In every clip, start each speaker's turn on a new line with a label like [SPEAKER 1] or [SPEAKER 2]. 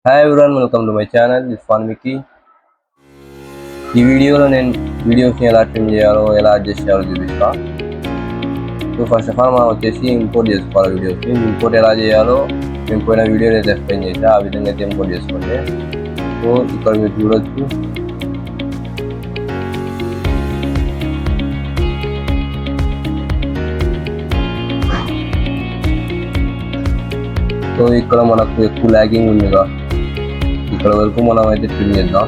[SPEAKER 1] Hi everyone, welcome to my channel. This one Mickey. ఈ వీడియోలో నేను వీడియోస్ని ఎలా ట్రిమ్ చేయాలో, ఎలా అడ్జస్ట్ చేయాలో చూపిస్తా. సో ఫస్ట్ ఆఫ్ ఆల్ మనం వచ్చేసి ఇంపోర్ట్ చేసుకోవాలి వీడియోస్ని. ఇంపోర్ట్ ఎలా చేయాలో నేను పోయిన వీడియోలో అయితే ఎక్స్ప్లెయిన్ చేసా, ఆ విధంగా అయితే ఇంపోర్ట్ చేసుకోండి. సో ఇక్కడ మీరు చూడొచ్చు, సో ఇక్కడ మనకు ఎక్కువ ల్యాగింగ్ ఉందిగా, ఇక్కడ వరకు మనం అయితే ట్రిమ్ చేద్దాం.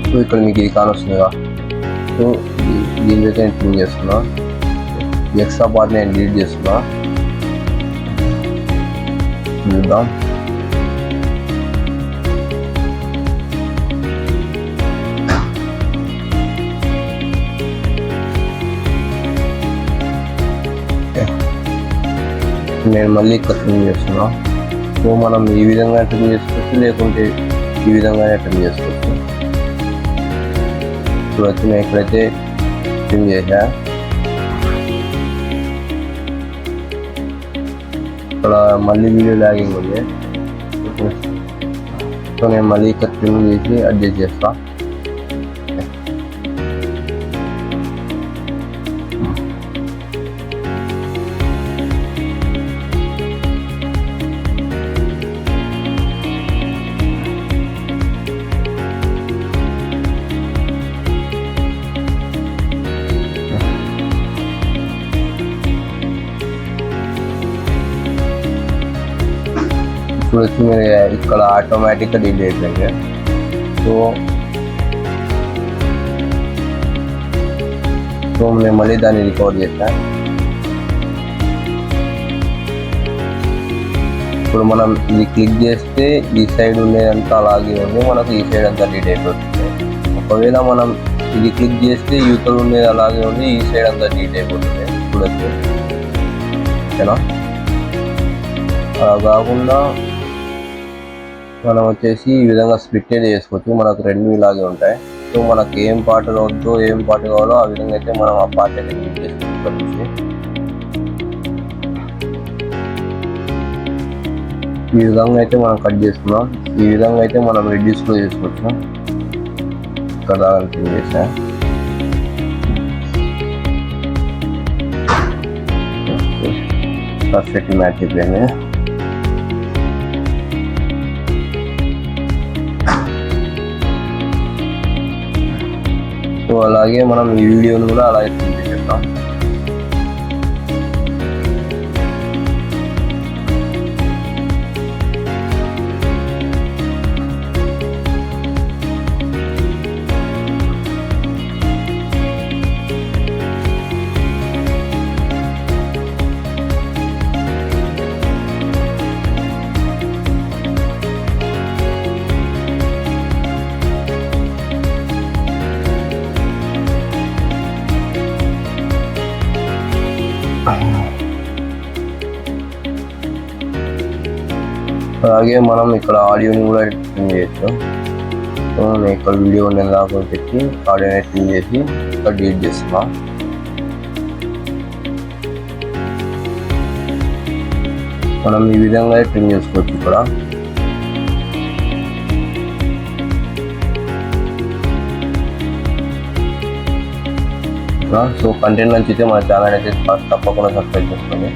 [SPEAKER 1] సో ఇక్కడ మీకు ఇది కానొస్తుందిగా, సో దీని అయితే నేను ట్రిమ్ చేస్తున్నా. ఎక్స్ట్రా పార్ట్ నేను డిలీట్ చేస్తున్నా. చూద్దాం. నేను మళ్ళీ ఇక్కడ ట్రిమ్ చేస్తున్నా. సో మనం ఈ విధంగా ట్రిమ్ చేసుకోవచ్చు, లేకుంటే ఈ విధంగానే ట్రిమ్ చేసుకోవచ్చు. ఇప్పుడు వచ్చి నేను ఇక్కడైతే ట్రిమ్ చేసా. ఇక్కడ మళ్ళీ వీడియో లాగింగ్ ఉంది, సో నేను మళ్ళీ ఇక్కడ ట్రిమ్ చేసి అడ్జస్ట్ చేస్తా. ఇప్పుడు వచ్చి మీరు ఇక్కడ ఆటోమేటిక్గా డిలీట్ అయిపోయింది. సో నేను మళ్ళీ దాన్ని రికవర్ చేశాను. ఇప్పుడు మనం ఇది క్లిక్ చేస్తే ఈ సైడ్ ఉండేదంతా అలాగే ఉంది, మనకు ఈ సైడ్ అంతా డిలీట్ అయిపోతుంది. ఒకవేళ మనం ఇది క్లిక్ చేస్తే యూతలు ఉండేది అలాగే ఉంది, ఈ సైడ్ అంతా డిలీట్ అయిపోతుంది. ఇప్పుడు వచ్చి ఓకేనా, అలా కాకుండా మనం వచ్చేసి ఈ విధంగా స్ప్లిట్ అయితే చేసుకోవచ్చు. మనకు రెండు ఇలాగే ఉంటాయి. సో మనకు ఏం పార్ట్ వద్దో, ఏం పార్ట్ కావాలో ఆ విధంగా అయితే మనం ఆ పార్ట్ అయితే యూజ్ చేసుకోవచ్చు. ఈ విధంగా అయితే మనం కట్ చేసుకున్నాం. ఈ విధంగా అయితే మనం రెడ్యూస్ కూడా చేసుకోవచ్చు. ఇక్కడ దాకా క్లీన్ చేసా. పర్ఫెక్ట్ మ్యాచ్ అయిపోయింది. సో అలాగే మనం ఈ వీడియోను కూడా అలాగే చేద్దాం. అలాగే మనం ఇక్కడ ఆడియోని కూడా ట్రిమ్ చేయొచ్చు. సో నేను ఇక్కడ వీడియో నేను దాకా పెట్టి ఆడియోని ట్రిమ్ చేసి ఇక్కడ డిలీట్ చేస్తున్నా. మనం ఈ విధంగా ట్రిమ్ చేసుకోవచ్చు. ఇక్కడ సో కంటెంట్ నుంచి అయితే మన ఛానల్ అయితే తప్పకుండా సబ్స్క్రైబ్ చేసుకోండి.